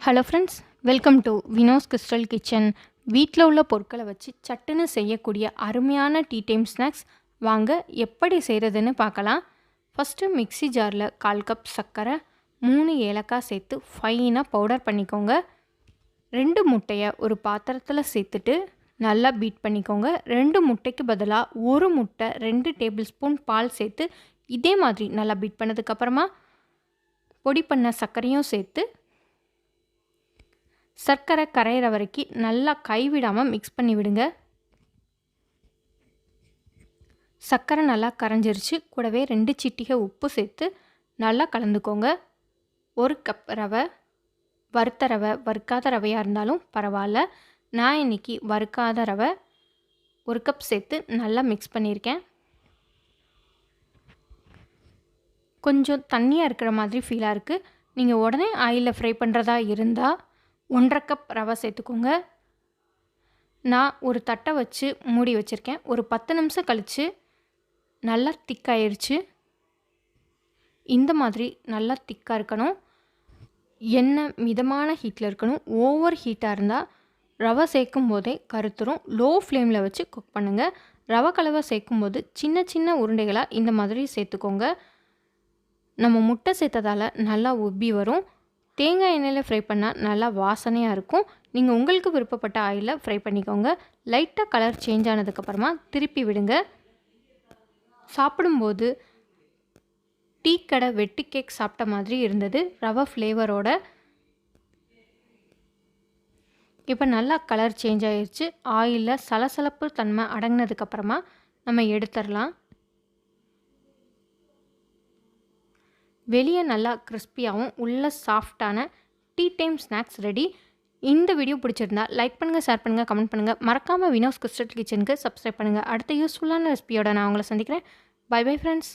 Hello friends, welcome to Vino's crystal kitchen. வீட்டில் உள்ள பொருட்களை வச்சு சட்டுன்னு செய்யக்கூடிய அருமையான டீ டைம் ஸ்நாக்ஸ் வாங்க எப்படி செய்கிறதுன்னு பார்க்கலாம். ஃபஸ்ட்டு மிக்ஸி ஜாரில் 1/4 கப் சர்க்கரை, 3 ஏலக்காய் சேர்த்து ஃபைனாக பவுடர் பண்ணிக்கோங்க. 2 முட்டையை ஒரு பாத்திரத்தில் சேர்த்துட்டு நல்லா பீட் பண்ணிக்கோங்க. 2 முட்டைக்கு பதிலாக 1 முட்டை 2 டேபிள் ஸ்பூன் பால் சேர்த்து இதே மாதிரி நல்லா பீட் பண்ணதுக்கப்புறமா பொடி பண்ண சர்க்கரையும் சேர்த்து சர்க்கரை கரையிற வரைக்கும் நல்லா கைவிடாமல் மிக்ஸ் பண்ணி விடுங்க. சர்க்கரை நல்லா கரைஞ்சிருச்சு. கூடவே 2 சிட்டிகை உப்பு சேர்த்து நல்லா கலந்துக்கோங்க. 1 கப் ரவை, வறுத்த ரவை, வறுக்காத ரவையாக இருந்தாலும் பரவாயில்ல. நான் இன்றைக்கி வறுக்காத ரவை 1 கப் சேர்த்து நல்லா மிக்ஸ் பண்ணியிருக்கேன். கொஞ்சம் தண்ணியாக இருக்கிற மாதிரி ஃபீலாக இருக்குது. நீங்கள் உடனே ஆயிலில் ஃப்ரை பண்ணுறதா இருந்தால் 1/2 கப் ரவை சேர்த்துக்கோங்க. நான் ஒரு தட்டை வச்சு மூடி வச்சுருக்கேன். ஒரு 10 நிமிஷம் கழித்து நல்லா திக்காயிருச்சு. இந்த மாதிரி நல்லா திக்காக இருக்கணும். எண்ணெய் மிதமான ஹீட்டில் இருக்கணும். ஓவர் ஹீட்டாக இருந்தால் ரவை சேர்க்கும் போதே கருத்துரும். லோ ஃப்ளேமில் வச்சு குக் பண்ணுங்கள். ரவை கலவை சேர்க்கும்போது சின்ன சின்ன உருண்டைகளாக இந்த மாதிரி சேர்த்துக்கோங்க. நம்ம முட்டை சேர்த்ததால் நல்லா உப்பி வரும். தேங்காய் எண்ணெயில் ஃப்ரை பண்ணால் நல்லா வாசனையாக இருக்கும். நீங்கள் உங்களுக்கு விருப்பப்பட்ட ஆயிலில் ஃப்ரை பண்ணிக்கோங்க. லைட்டாக கலர் சேஞ்ச் ஆனதுக்கப்புறமா திருப்பி விடுங்க. சாப்பிடும்போது டீ கடை வெட்டி கேக் சாப்பிட்ட மாதிரி இருந்தது, ரவை ஃப்ளேவரோட. இப்போ நல்லா கலர் சேஞ்ச் ஆகிடுச்சு. ஆயிலில் சலசலப்பு தன்மை அடங்கினதுக்கப்புறமா நம்ம எடுத்துடலாம். வெளியே நல்லா கிறிஸ்பியாகவும் உள்ள சாஃப்டான டீ டைம் ஸ்நாக்ஸ் ரெடி. இந்த வீடியோ பிடிச்சிருந்தா லைக் பண்ணுங்கள், ஷேர் பண்ணுங்கள், கமெண்ட் பண்ணுங்கள். மறக்காமல் வினோஸ் கிறிஸ்டல் கிச்சனுக்கு சப்ஸ்கிரைப் பண்ணுங்கள். அடுத்த யூஸ்ஃபுல்லான ரெசிபியோட நான் உங்களை சந்திக்கிறேன். Bye bye friends.